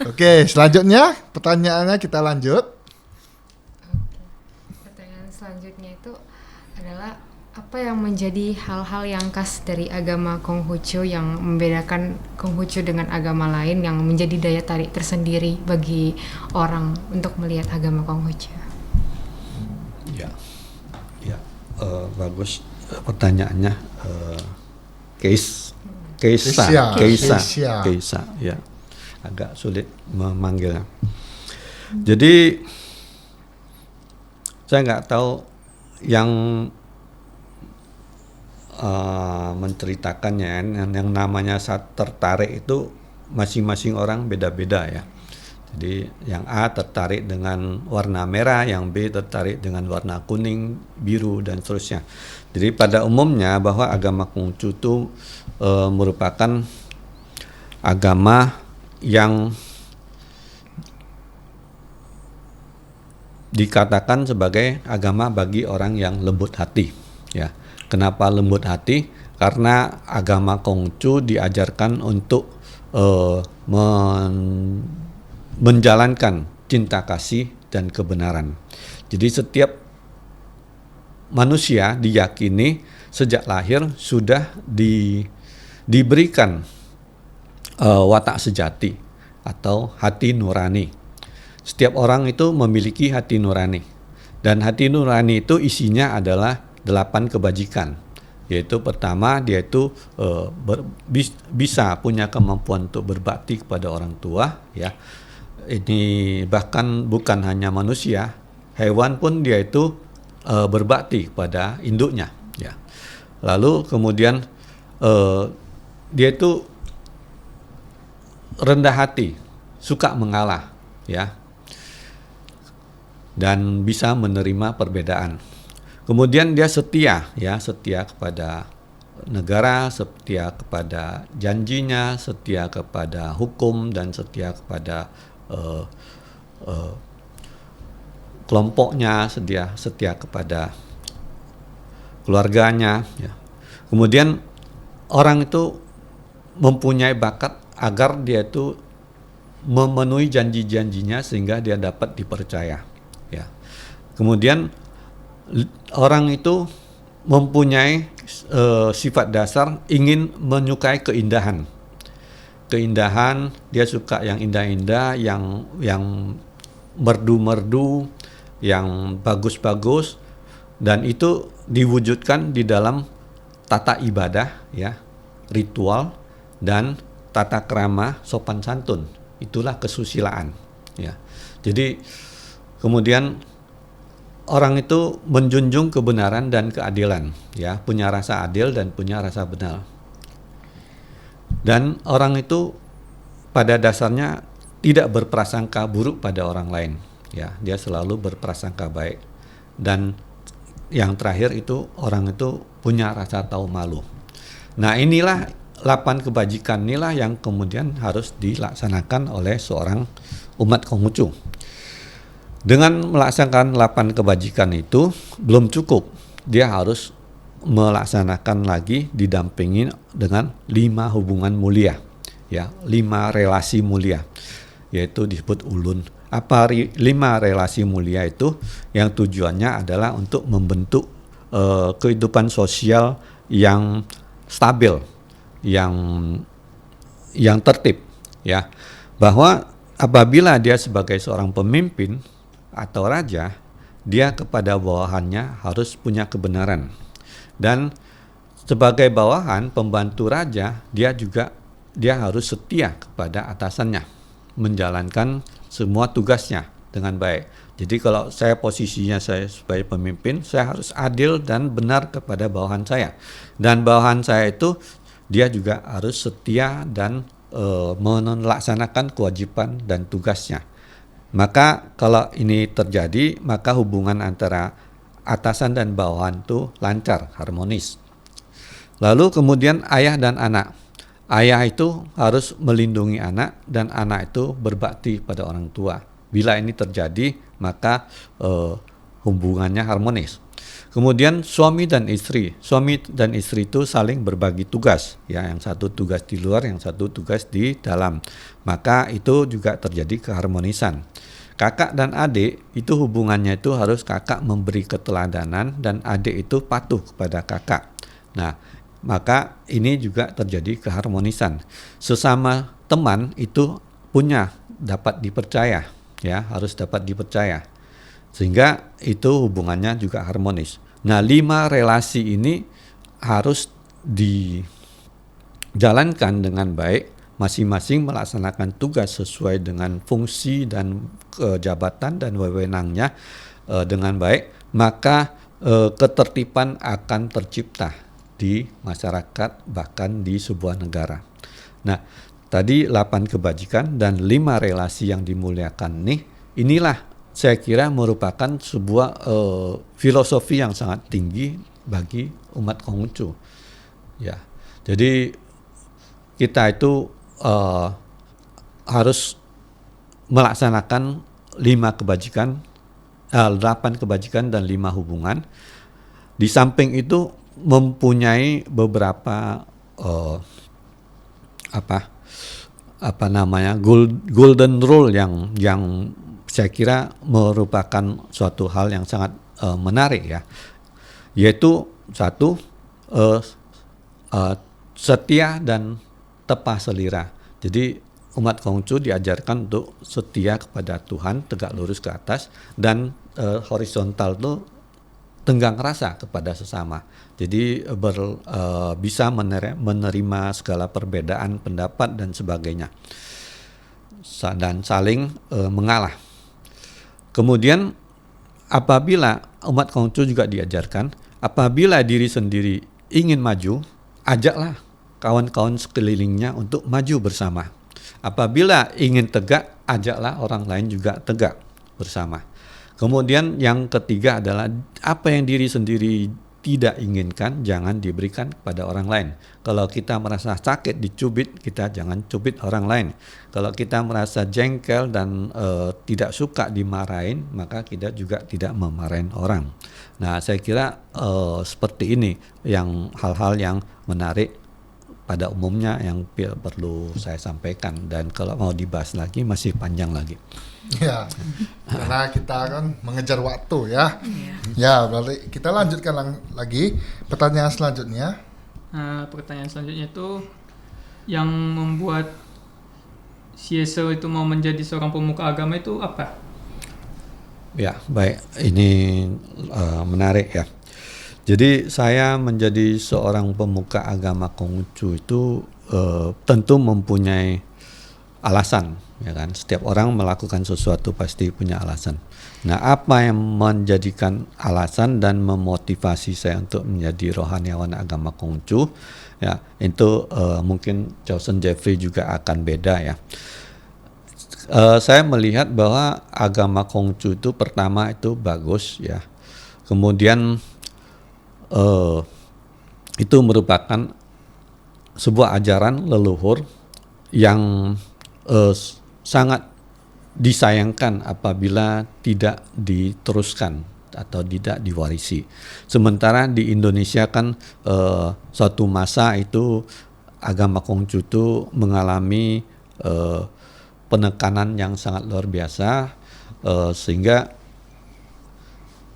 Oke, selanjutnya pertanyaannya kita lanjut. Oke. Pertanyaan selanjutnya itu adalah apa yang menjadi hal-hal yang khas dari agama Konghucu yang membedakan Konghucu dengan agama lain yang menjadi daya tarik tersendiri bagi orang untuk melihat agama Konghucu? Ya, ya, bagus pertanyaannya. Case, Keisha, Keisa, Keisha. Keisa, ya, agak sulit memanggilnya. Jadi saya nggak tahu yang menceritakannya, yang namanya saat tertarik itu masing-masing orang beda-beda ya. Jadi yang A tertarik dengan warna merah, yang B tertarik dengan warna kuning, biru dan seterusnya. Jadi pada umumnya bahwa agama Konghucu itu merupakan agama yang dikatakan sebagai agama bagi orang yang lembut hati. Ya, kenapa lembut hati? Karena agama Konghucu diajarkan untuk menjalankan cinta kasih dan kebenaran. Jadi setiap manusia diyakini sejak lahir sudah diberikan watak sejati atau hati nurani. Setiap orang itu memiliki hati nurani, dan hati nurani itu isinya adalah 8 kebajikan. Yaitu pertama, dia itu bisa punya kemampuan untuk berbakti kepada orang tua, ya. Ini bahkan bukan hanya manusia, hewan pun dia itu berbakti kepada induknya, ya. Lalu kemudian dia itu rendah hati, suka mengalah, ya, dan bisa menerima perbedaan. Kemudian dia setia, ya, setia kepada negara, setia kepada janjinya, setia kepada hukum, dan setia kepada kelompoknya, setia kepada keluarganya, ya. Kemudian orang itu mempunyai bakat agar dia itu memenuhi janji-janjinya sehingga dia dapat dipercaya, ya. Kemudian orang itu mempunyai sifat dasar ingin menyukai keindahan. Dia suka yang indah-indah, yang merdu-merdu, yang bagus-bagus, dan itu diwujudkan di dalam tata ibadah, ya, ritual dan tata krama sopan santun. Itulah kesusilaan, ya. Jadi kemudian orang itu menjunjung kebenaran dan keadilan, ya, punya rasa adil dan punya rasa benar. Dan orang itu pada dasarnya tidak berprasangka buruk pada orang lain, ya. Dia selalu berprasangka baik. Dan yang terakhir itu orang itu punya rasa tahu malu. Nah, inilah 8 kebajikan inilah yang kemudian harus dilaksanakan oleh seorang umat Konghucu. Dengan melaksanakan 8 kebajikan itu belum cukup. Dia harus melaksanakan lagi didampingi dengan 5 hubungan mulia, ya, 5 relasi mulia, yaitu disebut ulun. Apa 5 relasi mulia itu? Yang tujuannya adalah untuk membentuk kehidupan sosial yang stabil, yang tertib, ya. Bahwa apabila dia sebagai seorang pemimpin atau raja, dia kepada bawahannya harus punya kebenaran. Dan sebagai bawahan, pembantu raja, dia harus setia kepada atasannya, menjalankan semua tugasnya dengan baik. Jadi kalau posisinya saya sebagai pemimpin, saya harus adil dan benar kepada bawahan saya. Dan bawahan saya itu dia juga harus setia dan melaksanakan kewajiban dan tugasnya. Maka kalau ini terjadi, maka hubungan antara atasan dan bawahan itu lancar, harmonis. Lalu kemudian ayah dan anak. Ayah itu harus melindungi anak dan anak itu berbakti pada orang tua. Bila ini terjadi, maka hubungannya harmonis. Kemudian suami dan istri itu saling berbagi tugas, ya, yang satu tugas di luar, yang satu tugas di dalam. Maka itu juga terjadi keharmonisan. Kakak dan adik itu hubungannya itu harus kakak memberi keteladanan dan adik itu patuh kepada kakak. Nah, maka ini juga terjadi keharmonisan. Sesama teman itu dapat dipercaya, ya, harus dapat dipercaya. Sehingga itu hubungannya juga harmonis. Nah, 5 relasi ini harus dijalankan dengan baik, masing-masing melaksanakan tugas sesuai dengan fungsi dan jabatan dan wewenangnya dengan baik, maka ketertiban akan tercipta di masyarakat, bahkan di sebuah negara. Nah, tadi 8 kebajikan dan 5 relasi yang dimuliakan inilah saya kira merupakan sebuah filosofi yang sangat tinggi bagi umat Konghucu. Ya, jadi kita itu harus melaksanakan 8 kebajikan dan 5 hubungan. Di samping itu mempunyai beberapa golden rule yang saya kira merupakan suatu hal yang sangat menarik, ya, yaitu satu, setia dan tepat selira. Jadi umat Konghucu diajarkan untuk setia kepada Tuhan, tegak lurus ke atas, dan horizontal itu tenggang rasa kepada sesama. Jadi bisa menerima segala perbedaan pendapat dan sebagainya, dan saling mengalah. Kemudian apabila umat Konghucu juga diajarkan, apabila diri sendiri ingin maju, ajaklah kawan-kawan sekelilingnya untuk maju bersama. Apabila ingin tegak, ajaklah orang lain juga tegak bersama. Kemudian yang ketiga adalah apa yang diri sendiri tidak inginkan jangan diberikan kepada orang lain. Kalau kita merasa sakit dicubit, kita jangan cubit orang lain. Kalau kita merasa jengkel dan tidak suka dimarahin, maka kita juga tidak memarahin orang. Nah, saya kira seperti ini yang hal-hal yang menarik pada umumnya yang perlu saya sampaikan, dan kalau mau dibahas lagi masih panjang lagi. Ya, karena kita kan mengejar waktu, ya. Ya, berarti kita lanjutkan lagi pertanyaan selanjutnya. Pertanyaan selanjutnya itu yang membuat Sieso itu mau menjadi seorang pemuka agama itu apa? Ya, baik, ini menarik, ya. Jadi saya menjadi seorang pemuka agama Konghucu itu tentu mempunyai alasan, ya kan. Setiap orang melakukan sesuatu pasti punya alasan. Nah, apa yang menjadikan alasan dan memotivasi saya untuk menjadi rohaniawan agama Konghucu, ya, itu mungkin Chosen Jeffrey juga akan beda, ya. Saya melihat bahwa agama Konghucu itu pertama itu bagus, ya. Kemudian itu merupakan sebuah ajaran leluhur yang sangat disayangkan apabila tidak diteruskan atau tidak diwarisi. Sementara di Indonesia kan suatu masa itu agama Konghucu itu mengalami penekanan yang sangat luar biasa, sehingga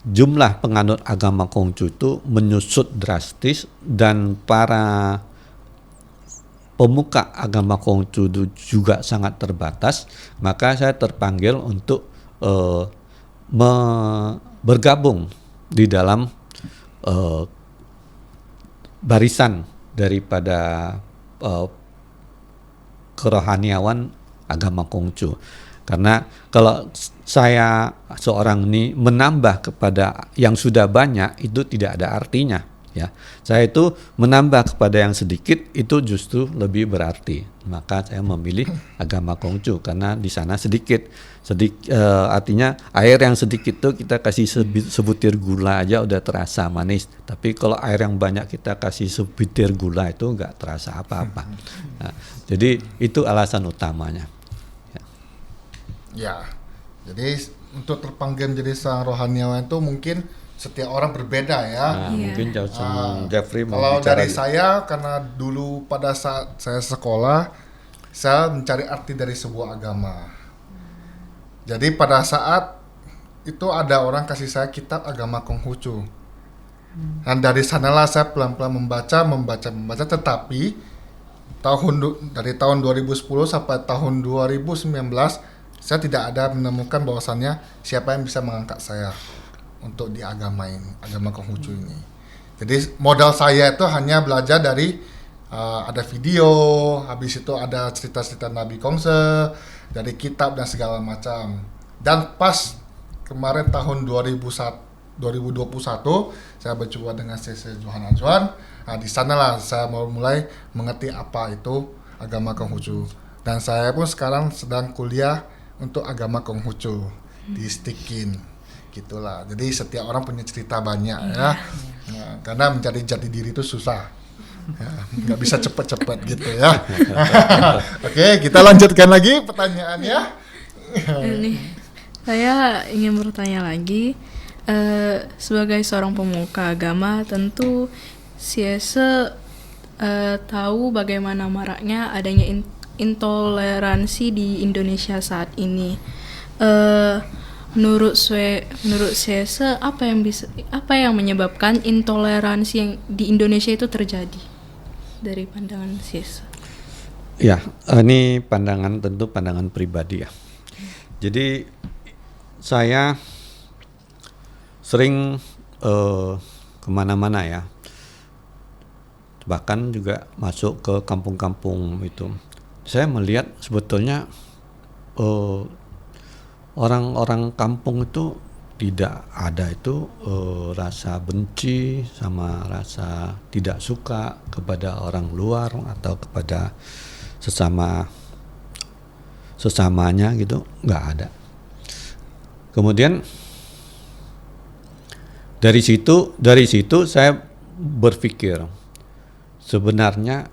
jumlah penganut agama Konghucu itu menyusut drastis, dan para pemuka agama Konghucu juga sangat terbatas. Maka saya terpanggil untuk bergabung di dalam barisan daripada kerohaniawan agama Konghucu. Karena kalau saya seorang ini menambah kepada yang sudah banyak, itu tidak ada artinya, ya. Saya itu menambah kepada yang sedikit itu justru lebih berarti. Maka saya memilih agama Konghucu karena di sana sedikit, artinya air yang sedikit itu kita kasih sebutir gula aja udah terasa manis. Tapi kalau air yang banyak kita kasih sebutir gula itu nggak terasa apa-apa. Nah, jadi itu alasan utamanya. Ya, jadi untuk terpanggil menjadi seorang rohaniawan itu mungkin setiap orang berbeda ya. Nah, mungkin Jeffrey mau Kalau bicara. dari saya, karena dulu pada saat saya sekolah, saya mencari arti dari sebuah agama. Jadi pada saat itu ada orang kasih saya kitab agama Konghucu. Dan dari sanalah saya pelan-pelan membaca, tetapi dari tahun 2010 sampai tahun 2019 saya tidak ada menemukan bahwasannya siapa yang bisa mengangkat saya untuk di agama ini, agama Konghucu ini. Jadi modal saya itu hanya belajar dari ada video, habis itu ada cerita-cerita Nabi Kongse, dari kitab dan segala macam. Dan pas kemarin tahun 2021 saya berjumpa dengan CC Johan Azwan. Nah, di sanalah saya mulai mengerti apa itu agama Konghucu. Dan saya pun sekarang sedang kuliah untuk agama Konghucu di Stikin. Gitulah. Jadi setiap orang punya cerita banyak ya. Nah, karena mencari jati diri itu susah. Ya, nggak bisa cepet-cepet gitu ya. Oke, kita lanjutkan lagi pertanyaannya. Ini saya ingin bertanya lagi, sebagai seorang pemuka agama tentu Siese tahu bagaimana maraknya adanya intoleransi di Indonesia saat ini. Menurut Siese, apa yang menyebabkan intoleransi yang di Indonesia itu terjadi dari pandangan Siese? Ya, ini tentu pandangan pribadi ya. Jadi saya sering kemana-mana ya, bahkan juga masuk ke kampung-kampung itu. Saya melihat sebetulnya orang-orang kampung itu tidak ada itu rasa benci sama rasa tidak suka kepada orang luar atau kepada sesamanya gitu, nggak ada. Kemudian dari situ saya berpikir sebenarnya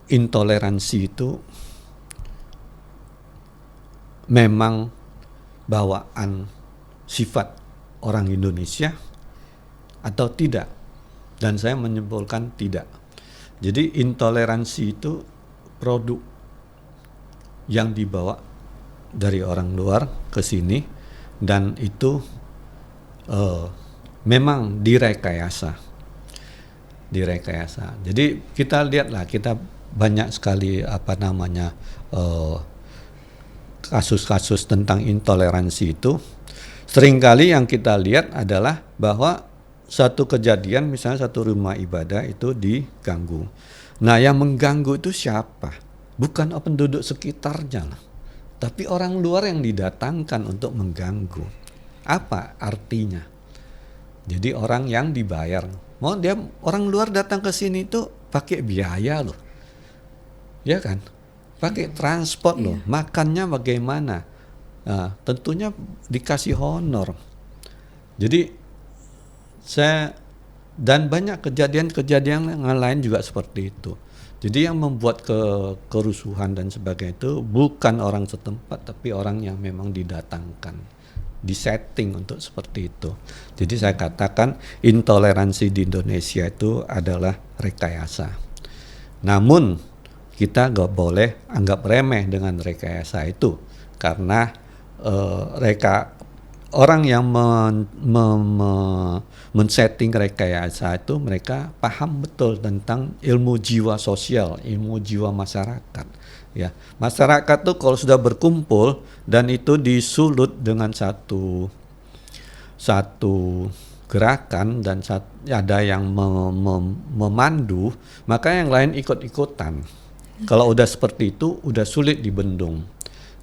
intoleransi itu memang bawaan sifat orang Indonesia atau tidak, dan saya menyimpulkan tidak. Jadi intoleransi itu produk yang dibawa dari orang luar ke sini, dan itu memang direkayasa. Jadi kita lihatlah, kita banyak sekali kasus-kasus tentang intoleransi itu. Seringkali yang kita lihat adalah bahwa satu kejadian, misalnya satu rumah ibadah itu diganggu. Nah, yang mengganggu itu siapa? Bukan penduduk sekitarnya lah, tapi orang luar yang didatangkan untuk mengganggu. Apa artinya? Jadi orang yang dibayar. Orang luar datang ke sini itu pakai biaya loh, ya kan? Pakai transport loh, makannya bagaimana? Nah, tentunya dikasih honor. Jadi dan banyak kejadian-kejadian yang lain juga seperti itu. Jadi yang membuat kerusuhan dan sebagainya itu bukan orang setempat, tapi orang yang memang didatangkan, disetting untuk seperti itu. Jadi saya katakan intoleransi di Indonesia itu adalah rekayasa. Namun kita nggak boleh anggap remeh dengan rekayasa itu, karena orang yang men-setting rekayasa itu mereka paham betul tentang ilmu jiwa sosial, ilmu jiwa masyarakat. Ya, masyarakat tuh kalau sudah berkumpul dan itu disulut dengan satu gerakan dan ada yang memandu, maka yang lain ikut-ikutan. Kalau udah seperti itu, udah sulit dibendung.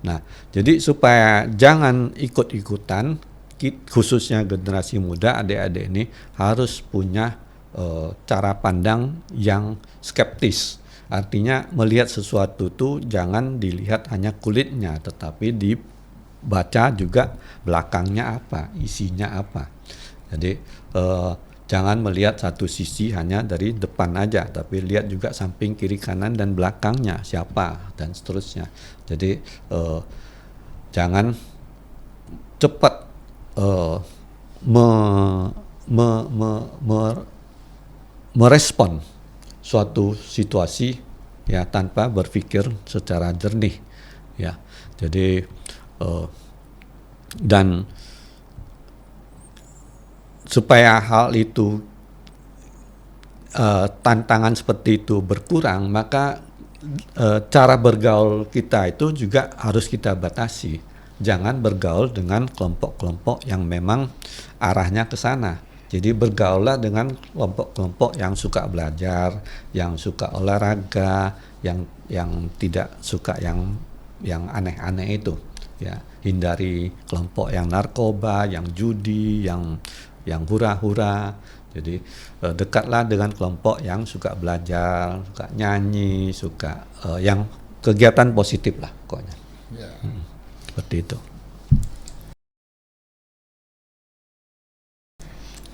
Nah, jadi supaya jangan ikut-ikutan, khususnya generasi muda, adik-adik ini harus punya cara pandang yang skeptis. Artinya melihat sesuatu itu jangan dilihat hanya kulitnya, tetapi dibaca juga belakangnya apa, isinya apa. Jadi jangan melihat satu sisi hanya dari depan aja, tapi lihat juga samping, kiri, kanan, dan belakangnya siapa, dan seterusnya. Jadi jangan cepat merespon suatu situasi ya tanpa berpikir secara jernih ya. Jadi dan supaya hal itu tantangan seperti itu berkurang, maka cara bergaul kita itu juga harus kita batasi. Jangan bergaul dengan kelompok-kelompok yang memang arahnya ke sana. Jadi bergaullah dengan kelompok-kelompok yang suka belajar, yang suka olahraga, yang tidak suka yang aneh-aneh itu. Ya, hindari kelompok yang narkoba, yang judi, yang hura-hura. Jadi dekatlah dengan kelompok yang suka belajar, suka nyanyi, suka yang kegiatan positif lah pokoknya. Ya. Seperti itu.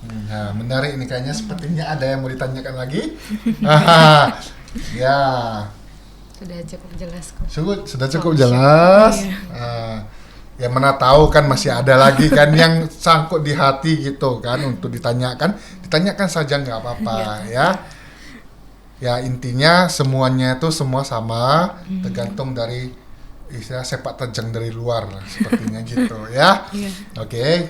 Nah, menarik ini kayaknya sepertinya ada yang mau ditanyakan lagi. Haha. Ya, Sudah cukup jelas kok. sudah cukup jelas. Ya mana tahu kan masih ada lagi kan yang sangkut di hati gitu kan untuk ditanyakan saja nggak apa-apa ya. Ya intinya semuanya itu semua sama, tergantung dari istilah sepak terjang dari luar sepertinya gitu ya. Iya. Oke,